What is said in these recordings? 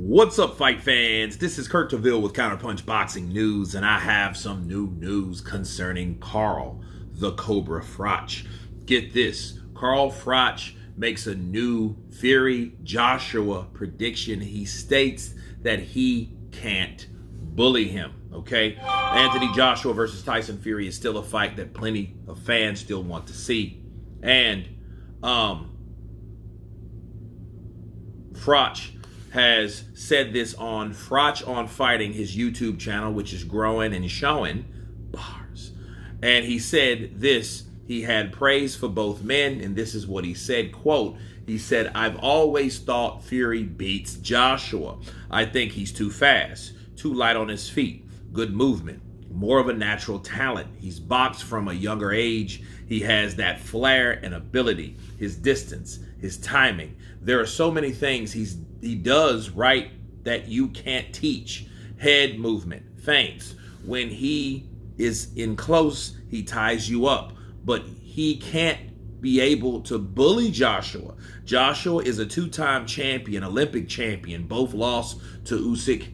What's up, fight fans? This is Kurt DeVille with Counterpunch Boxing News, and I have some new news concerning Carl the Cobra Froch. Get this, Carl Froch makes a new Fury-Joshua prediction. He states that he can't bully him, okay? Anthony Joshua versus Tyson Fury is still a fight that plenty of fans still want to see. And Froch has said this on Froch on Fighting, his YouTube channel, which is growing and showing bars. And he said this, he had praise for both men, and this is what he said, quote, he said, "I've always thought Fury beats Joshua. I think he's too fast, too light on his feet, good movement, more of a natural talent. He's boxed from a younger age. He has that flair and ability, his distance, his timing. There are so many things he does right that you can't teach. Head movement, feints. When he is in close, he ties you up. But he can't be able to bully Joshua. Joshua is a two-time champion, Olympic champion. Both lost to Usyk,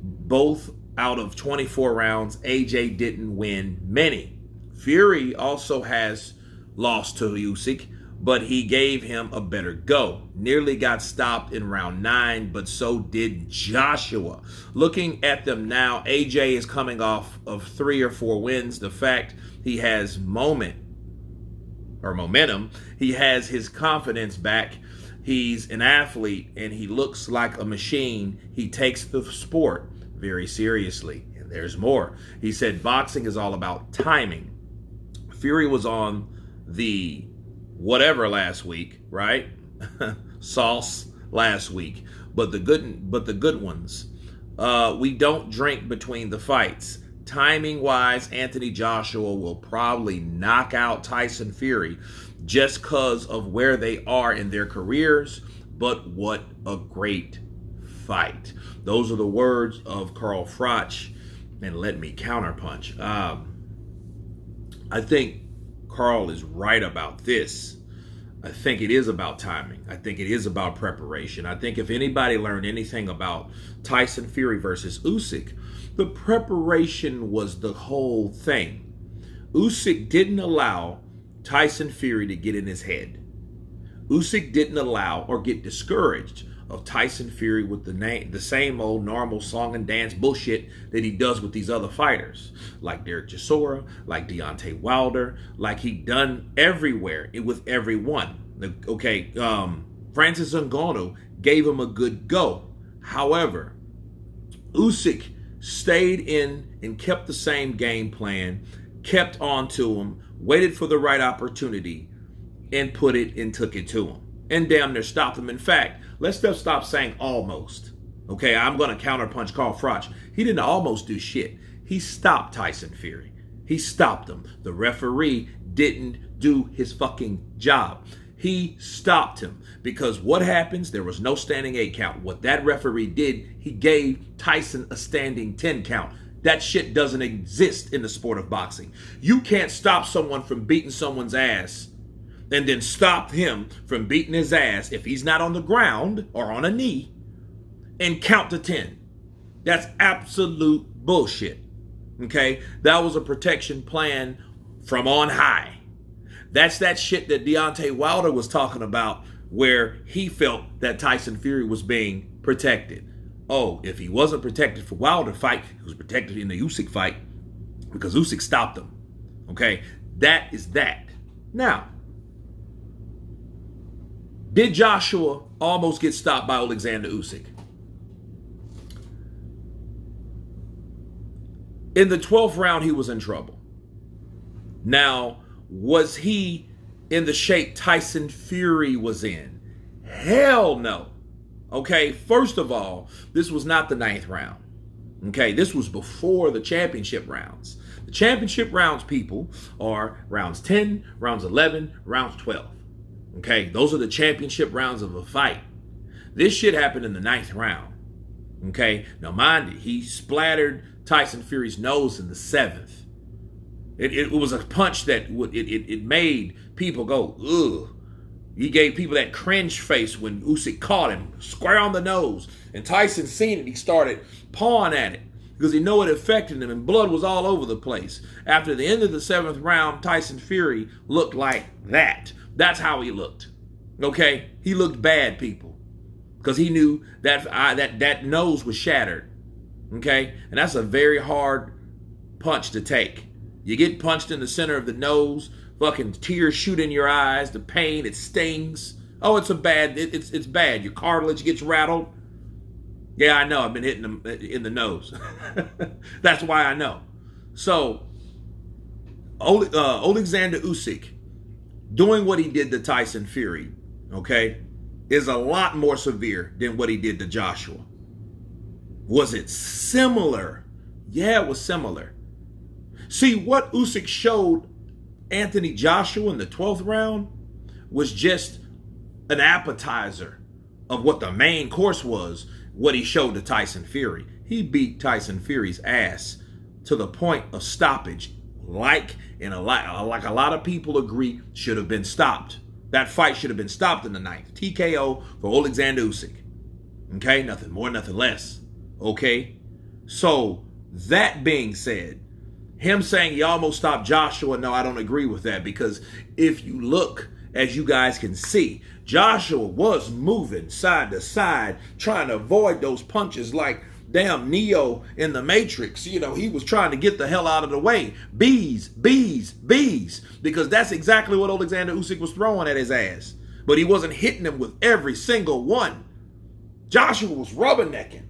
both out of 24 rounds. AJ didn't win many. Fury also has lost to Usyk, but he gave him a better go. Nearly got stopped in round 9, but so did Joshua. Looking at them now, AJ is coming off of 3 or 4 wins. The fact he has momentum, he has his confidence back. He's an athlete, and he looks like a machine. He takes the sport very seriously. And there's more. He said boxing is all about timing. Fury was on the whatever last week, right? Sauce last week. But the good ones. We don't drink between the fights. Timing wise, Anthony Joshua will probably knock out Tyson Fury just because of where they are in their careers. But what a great fight. Those are the words of Carl Froch. And let me counterpunch. I think Carl is right about this. I think it is about timing. I think it is about preparation. I think if anybody learned anything about Tyson Fury versus Usyk, the preparation was the whole thing. Usyk didn't allow Tyson Fury to get in his head. Usyk didn't allow or get discouraged of Tyson Fury with the same old normal song and dance bullshit that he does with these other fighters, like Derek Chisora, like Deontay Wilder, like he done everywhere with everyone. Okay, Francis Ngannou gave him a good go. However, Usyk stayed in and kept the same game plan, kept on to him, waited for the right opportunity, and put it and took it to him. And damn near stopped him. In fact, let's just stop saying almost. Okay, I'm going to counterpunch Carl Froch. He didn't almost do shit. He stopped Tyson Fury. He stopped him. The referee didn't do his fucking job. He stopped him because what happens? There was no standing 8 count. What that referee did, he gave Tyson a standing 10 count. That shit doesn't exist in the sport of boxing. You can't stop someone from beating someone's ass and then stop him from beating his ass if he's not on the ground or on a knee and count to 10. That's absolute bullshit. Okay? That was a protection plan from on high. That's that shit that Deontay Wilder was talking about where he felt that Tyson Fury was being protected. Oh, if he wasn't protected for Wilder fight, he was protected in the Usyk fight because Usyk stopped him. Okay? That is that. Now, did Joshua almost get stopped by Alexander Usyk? In the 12th round, he was in trouble. Now, was he in the shape Tyson Fury was in? Hell no. Okay, first of all, this was not the 9th round. Okay, this was before the championship rounds. The championship rounds, people, are rounds 10, rounds 11, rounds 12. Okay, those are the championship rounds of a fight. This shit happened in the 9th round. Okay, now mind you, he splattered Tyson Fury's nose in the 7th. It was a punch that it made people go, ugh. He gave people that cringe face when Usyk caught him square on the nose. And Tyson seen it. He started pawing at it because he knew it affected him, and blood was all over the place. After the end of the 7th round, Tyson Fury looked like that. That's how he looked. Okay? He looked bad, people, because he knew that that nose was shattered. Okay? And that's a very hard punch to take. You get punched in the center of the nose, fucking tears shoot in your eyes, the pain, it stings. Oh, it's bad. Your cartilage gets rattled. Yeah, I know. I've been hitting them in the nose. That's why I know. So, Alexander Usyk doing what he did to Tyson Fury, okay, is a lot more severe than what he did to Joshua. Was it similar? Yeah, it was similar. See, what Usyk showed Anthony Joshua in the 12th round was just an appetizer of what the main course was, what he showed to Tyson Fury. He beat Tyson Fury's ass to the point of stoppage, like a lot of people agree should have been stopped. That fight should have been stopped in the 9th. TKO for Alexander Usyk. Okay, nothing more, nothing less. Okay, so that being said, him saying he almost stopped Joshua, no, I don't agree with that, because if you look, as you guys can see, Joshua was moving side to side, trying to avoid those punches like damn Neo in the Matrix. You know, he was trying to get the hell out of the way. Bees, because that's exactly what Alexander Usyk was throwing at his ass. But he wasn't hitting him with every single one. Joshua was rubbernecking.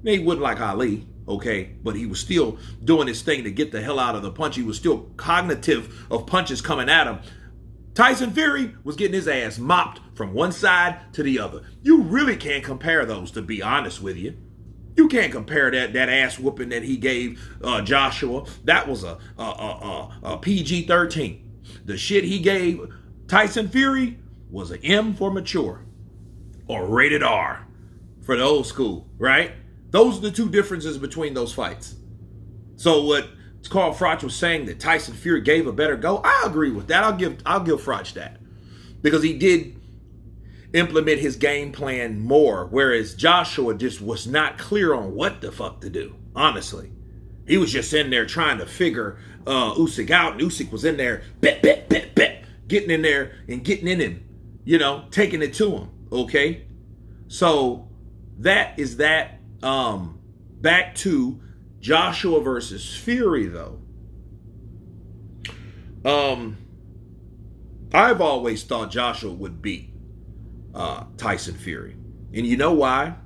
He wasn't like Ali. Okay, but he was still doing his thing to get the hell out of the punch. He was still cognitive of punches coming at him. Tyson Fury was getting his ass mopped from one side to the other. You really can't compare those, to be honest with you. You can't compare that ass whooping that he gave Joshua. That was a PG-13. The shit he gave Tyson Fury was an M for mature, or rated R for the old school, right? Those are the two differences between those fights. So what Carl Froch was saying, that Tyson Fury gave a better go, I agree with that. I'll give Froch that, because he did implement his game plan more, whereas Joshua just was not clear on what the fuck to do. Honestly, he was just in there trying to figure Usyk out, and Usyk was in there getting in there and getting in him, you know, taking it to him. Okay, so that is that. Back to Joshua versus Fury, though. I've always thought Joshua would beat Tyson Fury. And you know why?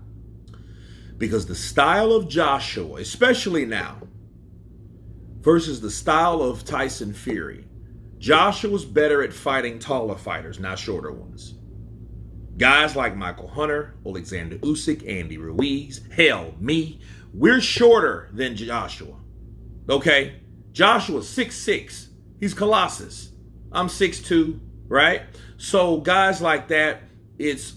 Because the style of Joshua, especially now, versus the style of Tyson Fury, Joshua's better at fighting taller fighters, not shorter ones. Guys like Michael Hunter, Alexander Usyk, Andy Ruiz, hell, me, we're shorter than Joshua. Okay? Joshua's 6'6". He's Colossus. I'm 6'2", right? So guys like that, it's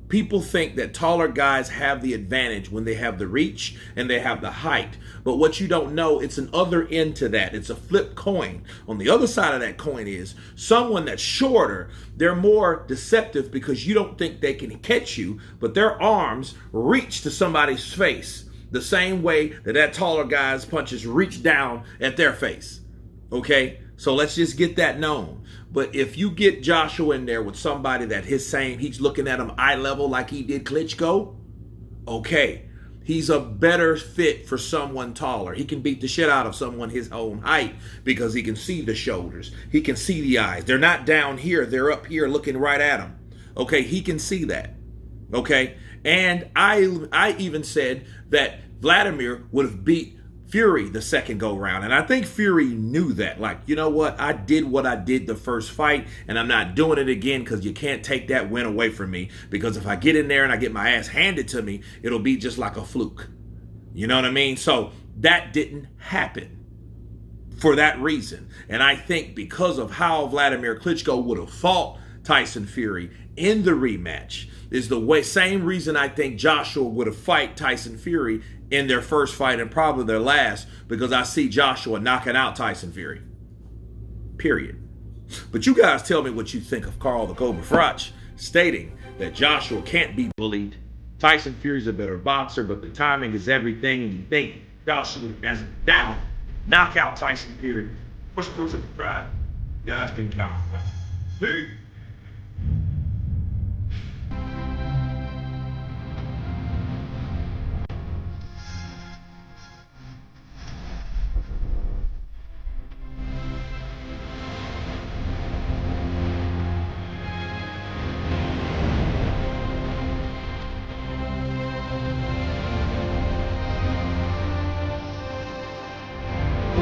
people think that taller guys have the advantage when they have the reach and they have the height. But what you don't know, it's an other end to that. It's a flip coin. On the other side of that coin is someone that's shorter, they're more deceptive because you don't think they can catch you, but their arms reach to somebody's face the same way that taller guy's punches reach down at their face. Okay? So let's just get that known. But if you get Joshua in there with somebody that he's looking at him eye level like he did Klitschko, okay, he's a better fit for someone taller. He can beat the shit out of someone his own height because he can see the shoulders. He can see the eyes. They're not down here. They're up here looking right at him. Okay, he can see that. Okay, and I even said that Vladimir would have beat Fury the second go round. And I think Fury knew that. Like, you know what? I did what I did the first fight, and I'm not doing it again because you can't take that win away from me. Because if I get in there and I get my ass handed to me, it'll be just like a fluke. You know what I mean? So that didn't happen for that reason. And I think because of how Vladimir Klitschko would have fought Tyson Fury in the rematch is the same reason I think Joshua would have fight Tyson Fury in their first fight and probably their last, because I see Joshua knocking out Tyson Fury. Period. But you guys tell me what you think of Carl the Cobra Froch stating that Joshua can't be bullied. Tyson Fury's a better boxer, but the timing is everything. And you think Joshua has it down, knock out Tyson Fury. Push through the pride. Guys can count. Hey.